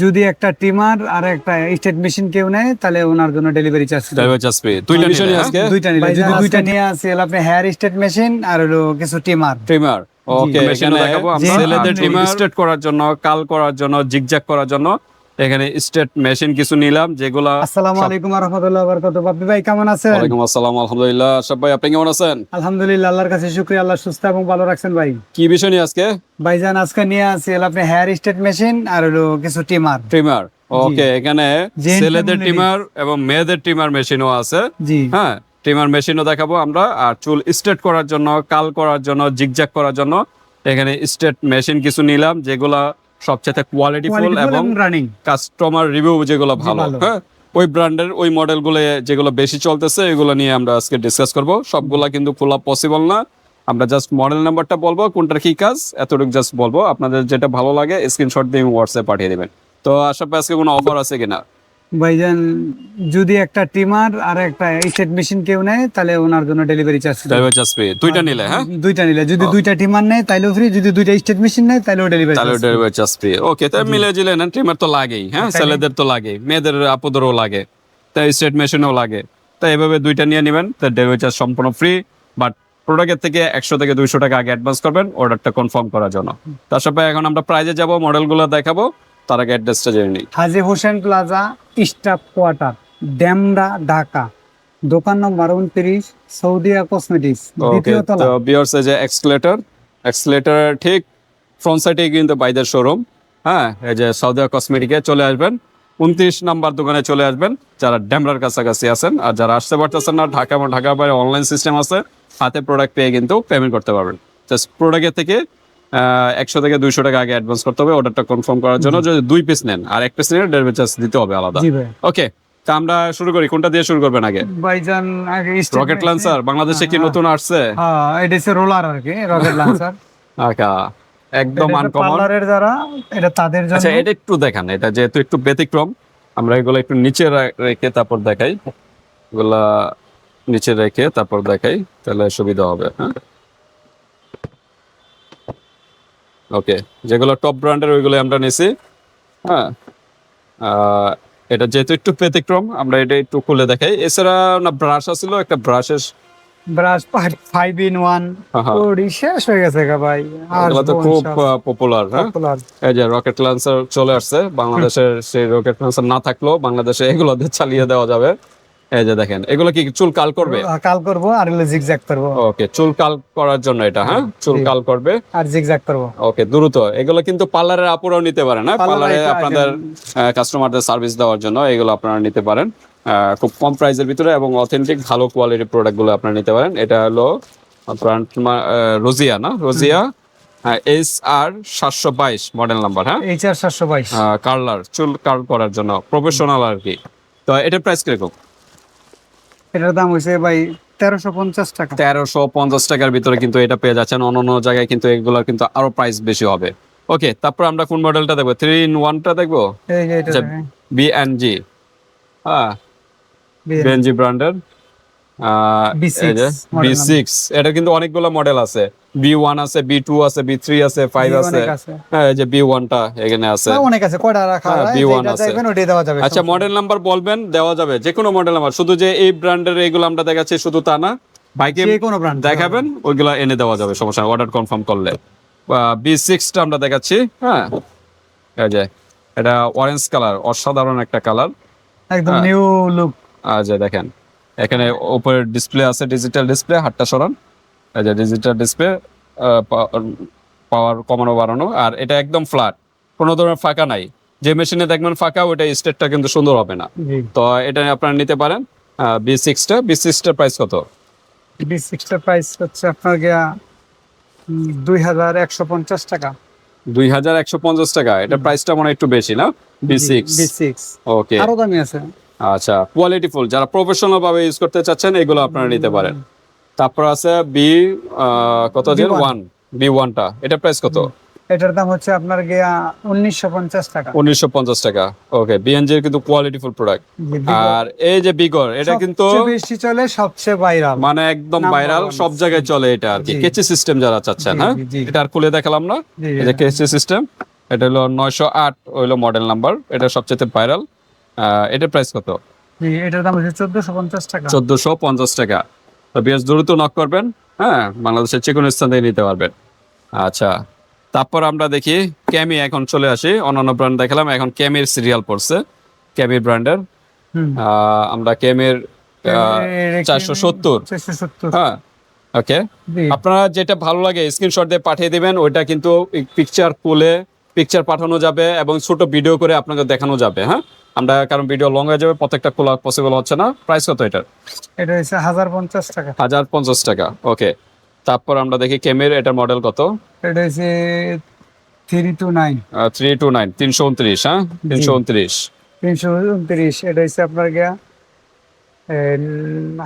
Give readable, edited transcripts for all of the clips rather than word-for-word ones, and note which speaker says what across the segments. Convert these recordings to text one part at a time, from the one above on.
Speaker 1: যদি একটা ট্রিমার আর একটা স্টেট মেশিন কেউ নেয় তাহলে ওনার জন্য delivery charge
Speaker 2: delivery charge pay দুইটা নিলে আজকে
Speaker 1: দুইটা নিলে যদি দুইটা নিয়ে আসি হলো আপনি হেয়ার স্টেট মেশিন আর হলো কিছু ট্রিমার
Speaker 2: ট্রিমার ওকে এখানে দেখাবো আমরা ছেলেদের ট্রিমার স্ট্রেট করার জন্য কাল করার জন্য জিগজ্যাগ করার জন্য এখানে স্ট্রেট মেশিন কিছু নিলাম যেগুলো
Speaker 1: আসসালামু আলাইকুম ওয়া রাহমাতুল্লাহি ওয়া বারাকাতুহু বাপ্পি ভাই কেমন আছেন?
Speaker 2: ওয়ালাইকুম আসসালাম আলহামদুলিল্লাহ আশরাফ ভাই আপনি কেমন আছেন?
Speaker 1: আলহামদুলিল্লাহ আল্লাহর কাছে শুকরিয়া আল্লাহ সুস্থ এবং ভালো রাখছেন ভাই।
Speaker 2: কি বিষয় নিয়ে আজকে
Speaker 1: ভাইজান আজকে নিয়ে আসি হলো আপনি হেয়ার স্টেট মেশিন আর হলো কিছু
Speaker 2: ট্রিমার ওকে এখানে ছেলেদের ট্রিমার এবং মেয়েদের ট্রিমার মেশিনও আছে
Speaker 1: জি
Speaker 2: হ্যাঁ ট্রিমার মেশিনও দেখাবো আমরা আর চুল স্ট্রেট করার জন্য কাল করার জন্য জিগজ্যাগ করার জন্য এখানে স্ট্রেট মেশিন কিছু নিলাম যেগুলা সবচেয়ে কোয়ালিটিফুল এবং
Speaker 1: রানিং
Speaker 2: কাস্টমার রিভিউ যেগুলো ভালো হ্যাঁ ওই ব্র্যান্ডের ওই মডেলগুলো যেগুলো বেশি চলতেছে এগুলো নিয়ে আমরা আজকে ডিসকাস করব সবগুলা কিন্তু খোলা পসিবল না আমরা জাস্ট মডেল নাম্বারটা বলবো কোনটার কি কাজ এতটুকু জাস্ট বলবো আপনাদের যেটা ভালো লাগে স্ক্রিনশট দিয়ে হোয়াটসঅ্যাপ পাঠিয়ে দিবেন তো আশা করি আজকে কোনো অফার আছে কিনা
Speaker 1: ভাইজান যদি একটা ট্রিমার আর একটা স্টেট মেশিন কেউ নেয় তাহলে ওনার জন্য ডেলিভারি চার্জ
Speaker 2: ফ্রি দুইটা নিলে হ্যাঁ
Speaker 1: দুইটা নিলে যদি দুইটা ট্রিমার নেয় তাইলেও ফ্রি যদি দুইটা স্টেট মেশিন নেয় তাইলেও ডেলিভারি
Speaker 2: চার্জ ফ্রি ওকে তাই মিলে জিলে নেন ট্রিমার তো লাগেই হ্যাঁ ছেলেদের তো লাগে মেয়েদের আপুদেরও লাগে তাই স্টেট মেশিনও লাগে তাই এভাবে দুইটা নিয়ে নেবেন তাই ডেলিভারি চার্জ সম্পূর্ণ ফ্রি বাট প্রোডাক্টের থেকে 100 থেকে 200 টাকা আগে অ্যাডভান্স করবেন অর্ডারটা কনফার্ম করার জন্য তার সাথে এখন আমরা প্রাইজে যাব মডেলগুলো দেখাবো তার আগে অ্যাড্রেসটা জেনে নিই
Speaker 1: Haji Hossain plaza staff quarter Demra Dhaka দোকান নম্বর 29 সৌদিয়া কসমেটিক্স দ্বিতীয় তলা
Speaker 2: তো ভিউয়ার্স এই যে এক্সেলেটর ঠিক ফ্রন্ট সাইডে কিন্তু বাইদের শোরুম হ্যাঁ এই যে সৌদিয়া কসমেটিকে চলে আসবেন 29 নাম্বার দোকানে চলে আসবেন যারা ড্যামরার কাছাকাছি আছেন আর যারা আসতে পারতেছেন না ঢাকা এবং ঢাকা বাইরে অনলাইন সিস্টেম আছে হাতে প্রোডাক্ট পেয়ে কিন্তু পেমেন্ট করতে পারবেন জাস্ট প্রোডাক্টের থেকে 100 থেকে 200 টাকা আগে অ্যাডভান্স করতে হবে অর্ডারটা কনফার্ম করার জন্য যদি 2 পিস নেন আর 1 পিস নিলে ডেলিভারি চার্জ দিতে হবে আলাদা ওকে তা আমরা শুরু করি কোনটা দিয়ে শুরু করবেন আগে
Speaker 1: ভাইজান আগে
Speaker 2: রকেট লঞ্চার বাংলাদেশে কি নতুন আসছে
Speaker 1: হ্যাঁ এটা হচ্ছে রোলার আর কি রকেট লঞ্চার
Speaker 2: আচ্ছা একদম আনকমন
Speaker 1: পার্লারের যারা এটা তাদের জন্য
Speaker 2: আচ্ছা এটা একটু দেখান এটা যেহেতু একটু ব্যতিক্রম আমরা এগুলো একটু নিচে রেখে তারপর দেখাই এগুলা নিচে রেখে তারপর দেখাই তাহলে সুবিধা হবে হ্যাঁ ওকে যেগুলো টপ ব্র্যান্ডের ওইগুলো আমরা নিছি হ্যাঁ এটা যেহেতু একটু ব্যতিক্রম আমরা এটা একটু খুলে দেখাই এছাড়া না ব্রাশ আছিল একটা ব্রাশের
Speaker 1: ব্রাশ 5 in 1 ওডি শেষ হয়ে গেছে ভাই
Speaker 2: এগুলো তো খুব পপুলার হ্যাঁ এই যে রকেট লঞ্চার চলে আসছে বাংলাদেশের সেই রকেট লঞ্চার না থাকলেও বাংলাদেশে এগুলো দিয়ে চালিয়ে দেওয়া যাবে এই যে দেখেন এগুলো কি চুল কাল করবে
Speaker 1: কাল করব আর জিগজ্যাগ করব
Speaker 2: ওকে চুল কাল করার জন্য এটা হ্যাঁ চুল কাল করবে
Speaker 1: আর জিগজ্যাগ করব
Speaker 2: ওকে দ্রুত এগুলো কিন্তু পার্লারের আপুরাও নিতে পারেন হ্যাঁ পার্লারে আপনাদের কাস্টমারদের সার্ভিস দেওয়ার জন্য এগুলো আপনারা নিতে পারেন খুব কম প্রাইসের ভিতরে এবং অথেন্টিক ভালো কোয়ালিটির প্রোডাক্টগুলো আপনারা নিতে পারেন এটা হলো ব্র্যান্ড রোজিয়া না রোজিয়া HR 722 মডেল নাম্বার হ্যাঁ
Speaker 1: HR 722
Speaker 2: কার্লার চুল কার্ল করার জন্য প্রফেশনাল আর কি তো এটার প্রাইস কিরকম
Speaker 1: এটার দাম হইছে ভাই 1350 টাকা
Speaker 2: 1350 টাকার ভিতরে কিন্তু এটা পেয়ে যাচ্ছেন অন্য জায়গায় কিন্তু এগুলোর কিন্তু আরো প্রাইস বেশি হবে ওকে তারপর আমরা কোন মডেলটা দেখবো 3 in 1 টা দেখবো
Speaker 1: এই যে এটা
Speaker 2: BNG হ্যাঁ BNG ব্র্যান্ডের B6 এটা কিন্তু অনেকগুলো মডেল আছে B1 আছে B2 আছে B3 আছে 5 আছে হ্যাঁ এই যে B1 টা এখানে আছে
Speaker 1: অনেক আছে কয়টা রাখা আছে
Speaker 2: B1 আছে
Speaker 1: ওটা দেওয়া যাবে
Speaker 2: আচ্ছা মডেল নাম্বার বলবেন দেওয়া যাবে যে কোনো মডেল নাম্বার শুধু যে এই ব্র্যান্ডের এগুলো আমরা দেখাচ্ছি শুধু তা না বাইকে
Speaker 1: যে কোনো ব্র্যান্ড
Speaker 2: দেখাবেন ওইগুলো এনে দেওয়া যাবে সমস্যা অর্ডার কনফার্ম করলে B6 টা আমরা দেখাচ্ছি হ্যাঁ এই যে এটা অরেঞ্জ কালার অসাধারণ একটা কালার
Speaker 1: একদম নিউ লুক
Speaker 2: আচ্ছা দেখেন এখানে উপরে ডিসপ্লে আছে ডিজিটাল ডিসপ্লে হাতটা সরান এই যে ডিজিটাল ডিসপ্লে পাওয়ার কমানো বাড়ানো আর এটা একদম ফ্ল্যাট কোনো ধরনের ফাঁকা নাই যে মেশিনে দেখবেন ফাঁকা ওইটা স্টেটটা কিন্তু সুন্দর হবে না তো এটা আপনারা নিতে পারেন B6 টা প্রাইস কত
Speaker 1: B6 টা প্রাইস হচ্ছে আপনার গিয়া 2150 টাকা
Speaker 2: 2150 টাকা এটা প্রাইসটা মনে একটু বেশি না B6 ওকে
Speaker 1: আরো দামি আছে
Speaker 2: আচ্ছা কোয়ালিটিফুল যারা প্রফেশনাল ভাবে ইউজ করতে চাচ্ছেন এগুলো আপনারা নিতে পারেন তারপর আছে কত দিন 1 B1 টা এটা প্রাইস কত
Speaker 1: এটার দাম হচ্ছে আপনার গিয়া 1950 টাকা
Speaker 2: 1950 টাকা ওকে BNG এর কিন্তু কোয়ালিটিফুল প্রোডাক্ট আর এই যে বিগর এটা কিন্তু
Speaker 1: বেশি চলে সবচেয়ে ভাইরাল
Speaker 2: মানে একদম ভাইরাল সব জায়গায় চলে এটা আর কি কেচি সিস্টেম যারা চাচ্ছেন হ্যাঁ এটা আর খুলে দেখালাম না এই যে কেচি সিস্টেম এটা হলো 908 হইলো মডেল নাম্বার, এটা সবচেয়ে ভাইরাল। এটার প্রাইস কত?
Speaker 1: জি, এটার দাম হচ্ছে 1450 টাকা।
Speaker 2: 1450 টাকা। তো বেশ দ্রুত নক করবেন, হ্যাঁ, বাংলাদেশের যে কোনো স্থান থেকে নিতে পারবেন। আচ্ছা, তারপর আমরা দেখি ক্যামি। এখন চলে আসি, অন্যান্য ব্র্যান্ড দেখালাম, এখন ক্যামির সিরিয়াল পড়ছে, ক্যামি ব্র্যান্ডের।
Speaker 1: হুম।
Speaker 2: আমরা ক্যামির
Speaker 1: এটা
Speaker 2: 470,
Speaker 1: 470।
Speaker 2: হ্যাঁ, ওকে।
Speaker 1: জি।
Speaker 2: আপনারা যেটা ভালো লাগে স্ক্রিনশট দিয়ে পাঠিয়ে দিবেন, ওইটা কিন্তু পিকচার তুলে পিকচার পাঠানো যাবে এবং ছোট ভিডিও করে আপনাকে দেখানো যাবে, হ্যাঁ। আমরা কারণ ভিডিও লং হয়ে যাবে, প্রত্যেকটা খোলা পসিবল হচ্ছে না। প্রাইস কত এটার?
Speaker 1: এটা হচ্ছে 1050 টাকা।
Speaker 2: 1050 টাকা, ওকে। তারপর আমরা দেখি ক্যামের, এটার মডেল কত?
Speaker 1: এটা হচ্ছে 329।
Speaker 2: 329, 329, হ্যাঁ, 329।
Speaker 1: 329, এটা হচ্ছে আপনার গিয়া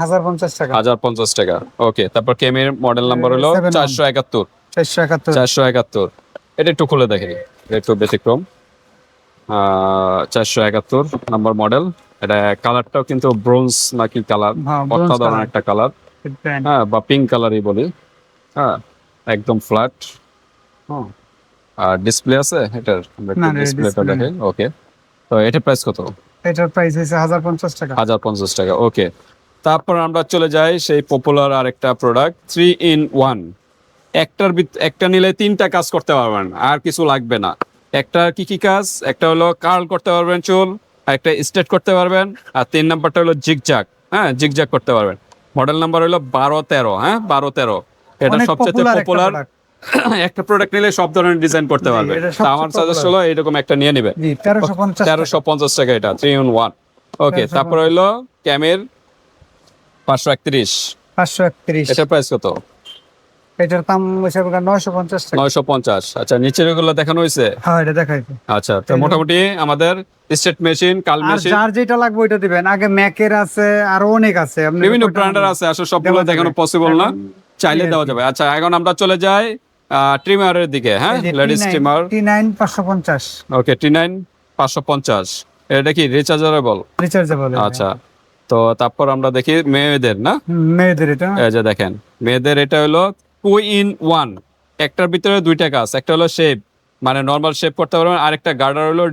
Speaker 1: 1050 টাকা।
Speaker 2: 1050 টাকা, ওকে। তারপর ক্যামের মডেল নাম্বার হলো
Speaker 1: 7
Speaker 2: 471।
Speaker 1: 471।
Speaker 2: 471, এটা একটু খুলে দেখি, এটা একটু ব্যতিক্রম। 471 নাম্বার মডেল। এটা কালারটাও কিন্তু ব্রোঞ্জ নাকি কালার,
Speaker 1: হ্যাঁ, bronze
Speaker 2: অসাধারণ
Speaker 1: color।
Speaker 2: একটা কালার,
Speaker 1: ব্র্যান্ড।
Speaker 2: হ্যাঁ, বা পিঙ্ক কালারই বলি, হ্যাঁ, একদম ফ্ল্যাট। আর ডিসপ্লে আছে এটার? আমরা
Speaker 1: না,
Speaker 2: একটু
Speaker 1: না,
Speaker 2: ডিসপ্লেটা
Speaker 1: display
Speaker 2: দেখি, ওকে। তো এটার প্রাইস কত?
Speaker 1: এটার প্রাইস হচ্ছে 1050 টাকা।
Speaker 2: 1050 টাকা, ওকে। তারপর আমরা চলে যাই সেই পপুলার আরেকটা প্রোডাক্ট, 3-in-1। একটা নিলে 3টা কাজ করতে পারবেন, আর কিছু লাগবে না। একটা কি কি কাজ? একটা হলো কার্ল করতে পারবেন চুল, আর একটা স্ট্রেট করতে পারবেন, আর 3 নাম্বারটা হলো জিগজ্যাগ, হ্যাঁ, জিগজ্যাগ করতে পারবেন। মডেল নাম্বার হলো 1213, হ্যাঁ, 1213। এটা
Speaker 1: অনেক
Speaker 2: সবচেয়ে
Speaker 1: popular একটা
Speaker 2: পপুলার
Speaker 1: product।
Speaker 2: একটা প্রোডাক্ট নিলে সব ধরনের ডিজাইন করতে
Speaker 1: জি,
Speaker 2: পারবেন।
Speaker 1: এটা
Speaker 2: তা আমার
Speaker 1: সবচেয়ে
Speaker 2: সাজেস্ট
Speaker 1: popular।
Speaker 2: হলো এরকম একটা নিয়ে নেবেন।
Speaker 1: জি, 1350 টাকা।
Speaker 2: 1350 টাকা এটা, 3-in-1, ওকে।
Speaker 1: 1350
Speaker 2: তারপর হইলো ক্যামের 531,
Speaker 1: 531।
Speaker 2: এটার প্রাইস কত?
Speaker 1: এটার দাম হচ্ছে আপনার 950 টাকা।
Speaker 2: 950। আচ্ছা, নিচের এগুলো দেখানো হয়েছে।
Speaker 1: হ্যাঁ, এটা দেখাইছে।
Speaker 2: আচ্ছা, তো মোটামুটি আমাদের স্টেট মেশিন, কাল
Speaker 1: আর
Speaker 2: মেশিন,
Speaker 1: যার যেটা লাগবে ওইটা দিবেন। আগে ম্যাকের আছে, আরো অনেক আছে। আপনি
Speaker 2: বিভিন্ন
Speaker 1: কোনটা
Speaker 2: ব্র্যান্ডের
Speaker 1: নেবেন?
Speaker 2: আছে, আসলে সবগুলো
Speaker 1: দেওয়া যাবে।
Speaker 2: দেখানো পসিবল না, চাইলে
Speaker 1: এই আর
Speaker 2: দেওয়া
Speaker 1: কি।
Speaker 2: যাবে। আচ্ছা, এখন আমরা চলে যাই ট্রিমারের দিকে, হ্যাঁ,
Speaker 1: এই যে
Speaker 2: লেডিস ট্রিমার,
Speaker 1: T9 550
Speaker 2: ওকে। T9 550, এটা কি রিচার্জেবল?
Speaker 1: রিচার্জেবল।
Speaker 2: আচ্ছা, তো তারপর আমরা দেখি মেয়েদের, না?
Speaker 1: মেয়েদের এটা।
Speaker 2: এই যে দেখেন, মেয়েদের এটা হলো 2-in-1। একটার ভিতরে 2টা কাজ, একটা হলো শেপ, মানে নর্মাল শেপ করতে পারবেন, আরেকটা গার্ডার হলো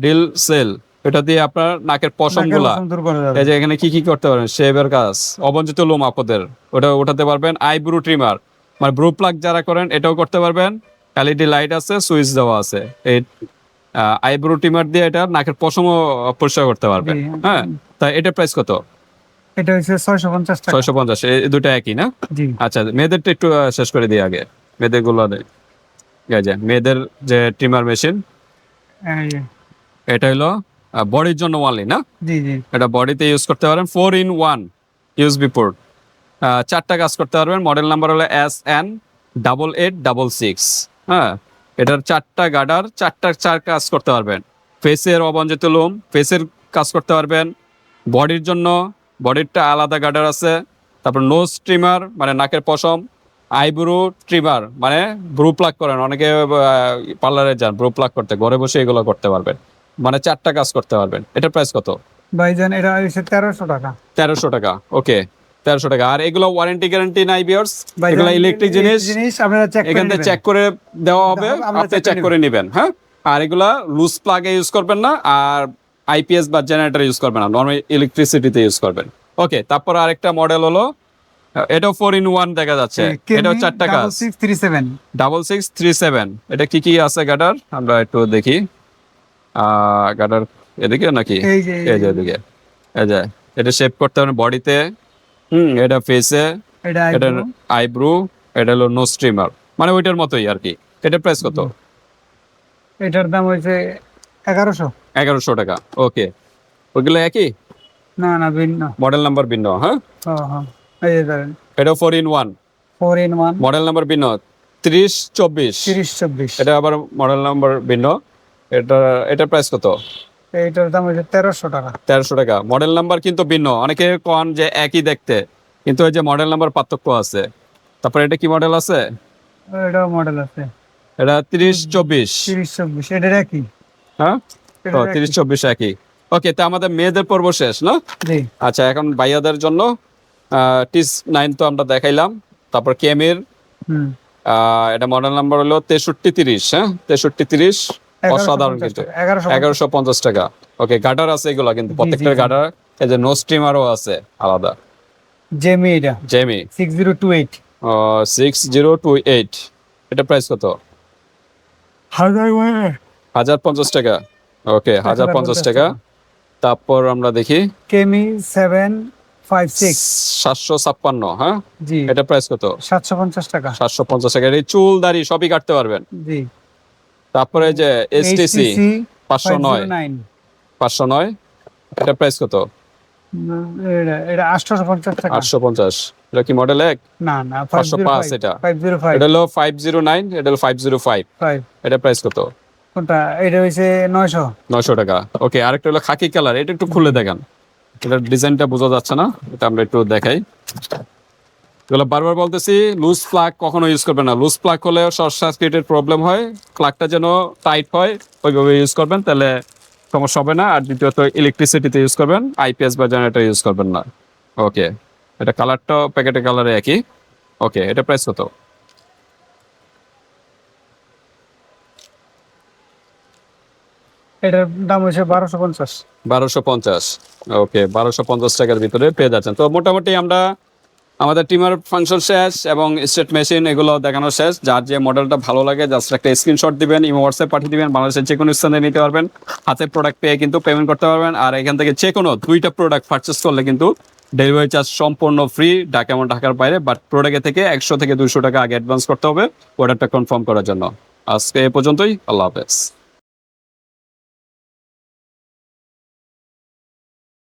Speaker 2: ডিল সেল, এটা দিয়ে আপনার নাকের পশমগুলা,
Speaker 1: দূর করা যাবে।
Speaker 2: এই যে এখানে কি কি করতে পারবেন, শেপের কাজ, অবঞ্চিত লোম আপদের ওটা উঠাতে পারবেন। আইব্রু ট্রিমার, মানে ব্রু প্লাগ যারা করেন এটাও করতে পারবেন। এলইডি লাইট আছে, সুইচ দেওয়া আছে। এই আইব্রু ট্রিমার দিয়ে এটা নাকের পশমও পরিষ্কার করতে পারবেন,
Speaker 1: জি।
Speaker 2: হ্যাঁ। তা এটার প্রাইস কত?
Speaker 1: এটা হচ্ছে 650 টাকা।
Speaker 2: 650, এই দুটো একই, না?
Speaker 1: জি।
Speaker 2: আচ্ছা, মেয়েদেরটা একটু শেষ করে দিই আগে, মেয়েদের গুলো মেয়েদের যে ট্রিমার মেশিন,
Speaker 1: এই যে।
Speaker 2: এটা হলো বডির জন্য ওয়ানলি, না?
Speaker 1: জি, জি।
Speaker 2: এটা বডিতে ইউজ করতে পারেন, 4-in-1 ইউএসবি পোর্ট, 4টা কাজ করতে পারবেন। মডেল নাম্বার হলো SN8866, হ্যাঁ। এটার 4টা গার্ডার, 4 কাজ করতে পারবেন। ফেসের অবঞ্চিত লোম, ফেসের কাজ করতে পারবেন। বডির জন্য বডিরটা আলাদা গার্ডার আছে। তারপর নোজ ট্রিমার, মানে নাকের পশম। আইব্রু ট্রিমার, মানে ব্রু প্লাগ করেন অনেকে, পার্লারে যান ব্রু প্লাগ করতে, ঘরে বসে এগুলো করতে পারবেন, মানে 4টা কাজ করতে পারবেন। এটার প্রাইস কত?
Speaker 1: ভাইজান এটা হচ্ছে 1300 টাকা।
Speaker 2: 1300 টাকা, ওকে। 1300 টাকা। আর এগুলো ওয়ারেন্টি গ্যারান্টি নাই ভিউয়ার্স,
Speaker 1: ভাইজান,
Speaker 2: এগুলো ইলেকট্রিক জিনিস,
Speaker 1: আপনারা চেক
Speaker 2: এখান থেকে চেক করে দেওয়া হবে,
Speaker 1: আমরা
Speaker 2: আপনি
Speaker 1: check করে
Speaker 2: চেক করে নেবেন, হ্যাঁ। আর এগুলা লুজ প্লাগে ইউজ করবেন না, আর আইপিএস বা জেনারেটর ইউজ করবেন না, নর্মাল ইলেকট্রিসিটিতে ইউজ করবেন, ওকে। তারপর আরেকটা মডেল হলো, এটাও 4-in-1 দেখা যাচ্ছে, এটাও 4টা কাজ,
Speaker 1: 6637।
Speaker 2: 6637। এটা কি কি আছে গাডার আমরা একটু দেখি। গাডার এদিকে নাকি?
Speaker 1: এই যে,
Speaker 2: এই যে এদিকে, এই যে এটা শেপ করতে হবে বডিতে, এটা ফেসে,
Speaker 1: এটা
Speaker 2: এটা আইব্রু, এটা হলো নো স্ট্রিমার, মানে ওইটার মতোই আর কি। এটার প্রাইস কত?
Speaker 1: এটার দাম হচ্ছে 1100।
Speaker 2: 1100 টাকা, ওকে। ওইগুলো একই,
Speaker 1: না, না, ভিন্ন।
Speaker 2: মডেল নাম্বার ভিন্ন, হ্যাঁ।
Speaker 1: হ্যাঁ, হ্যাঁ। এই যে ধরেন
Speaker 2: এটাও 4-in-1,
Speaker 1: 4-in-1
Speaker 2: মডেল নাম্বার ভিন্ন, 3024।
Speaker 1: 3024।
Speaker 2: এটা আবার মডেল নাম্বার ভিন্ন। এটার প্রাইস কত?
Speaker 1: এইটার দাম হচ্ছে 1300 টাকা।
Speaker 2: 1300 টাকা, মডেল নাম্বার কিন্তু ভিন্ন। অনেকে কন যে একই দেখতে, কিন্তু এই যে মডেল নাম্বার পার্থক্য আছে। তারপর এটা কি মডেল আছে?
Speaker 1: এটাও মডেল আছে
Speaker 2: এটা 3024,
Speaker 1: 3024। এটার একই।
Speaker 2: হ্যাঁ,
Speaker 1: এটার একই।
Speaker 2: 3024 একই, ওকে। তা আমাদের মেয়েদের পর্ব শেষ, না?
Speaker 1: জি।
Speaker 2: আচ্ছা, এখন ভাইয়াদের জন্য টিস 9 তো আমরা দেখাইলাম, তারপর কেমির,
Speaker 1: হুম।
Speaker 2: এটা মডেল নাম্বার হলো 6330, হ্যাঁ 6330, অসাধারণ কিন্তু 1150 টাকা। ওকে, গার্ডার আছে এগুলা কিন্তু প্রত্যেকটার গার্ডার, এই যে নো স্ট্রিমারও আছে আলাদা।
Speaker 1: জেমি, এটা
Speaker 2: জেমি
Speaker 1: 6028
Speaker 2: 6028, এটা প্রাইস কত? 1050 টাকা। ওকে, 1050 টাকা। তারপর আমরা দেখি
Speaker 1: কেমি 756,
Speaker 2: 756, হ্যাঁ
Speaker 1: জি
Speaker 2: এটা প্রাইস কত?
Speaker 1: 750 টাকা।
Speaker 2: 750 টাকা। এই চুল দাড়ি সবই কাটতে পারবেন।
Speaker 1: জি।
Speaker 2: তারপরে যে এসটিসি 509,
Speaker 1: 509,
Speaker 2: 509, এটা প্রাইস কত?
Speaker 1: এটা 850 টাকা।
Speaker 2: 850। এটা কি মডেল 1?
Speaker 1: না না,
Speaker 2: 505 এটা।
Speaker 1: 505,
Speaker 2: এটা হলো 509, এটা হলো 505,
Speaker 1: 5
Speaker 2: এটা প্রাইস কত?
Speaker 1: কোনটা? এটা হইছে 900।
Speaker 2: 900 টাকা। ওকে, আরেকটা হলো খাকি কালার, এটা একটু খুলে দেখান, এটার ডিজাইনটা বোঝা যাচ্ছে না, এটা আমরা একটু দেখাই। এগুলো বারবার বলতেছি, লুজ প্লাগ কখনো ইউজ করবেন না। লুজ প্লাগ হলে শর্ট সার্কিটের প্রবলেম হয়, প্লাগটা যেন টাইট হয় ওইভাবে ইউজ করবেন, তাহলে সমস্যা হবে না। আর দ্বিতীয়ত ইলেকট্রিসিটিতে ইউজ করবেন, আইপিএস বা জেনারেটর ইউজ করবেন না। ওকে, এটা কালারটাও প্যাকেটের কালারে একই। ওকে, এটা প্রাইস কত?
Speaker 1: এটার দাম হইছে 1250।
Speaker 2: 1250। ওকে, 1250 টাকার ভিতরে পেয়ে যাচ্ছেন। তো মোটামুটি আমরা আমাদের টিমার ফাংশন শেষ এবং স্টেট মেশিন এগুলো দেখানো শেষ। যার যে মডেলটা ভালো লাগে জাস্ট একটা স্ক্রিনশট দিবেন, ইমো হোয়াটসঅ্যাপ পাঠিয়ে দিবেন, বাংলাদেশের যে কোনো স্থানে নিতে পারবেন, হাতে প্রোডাক্ট পেয়ে কিন্তু পেমেন্ট করতে পারবেন। আর এখান থেকে যে কোনো 2টা প্রোডাক্ট পারচেস করলে কিন্তু ডেলিভারি চার্জ সম্পূর্ণ ফ্রি, ঢাকা এবং ঢাকার বাইরে। বাট প্রোডাক্টের থেকে 100 থেকে 200 টাকা আগে অ্যাডভান্স করতে হবে প্রোডাক্টটা কনফার্ম করার জন্য। আজকে এ পর্যন্তই, আল্লাহ হাফেজ।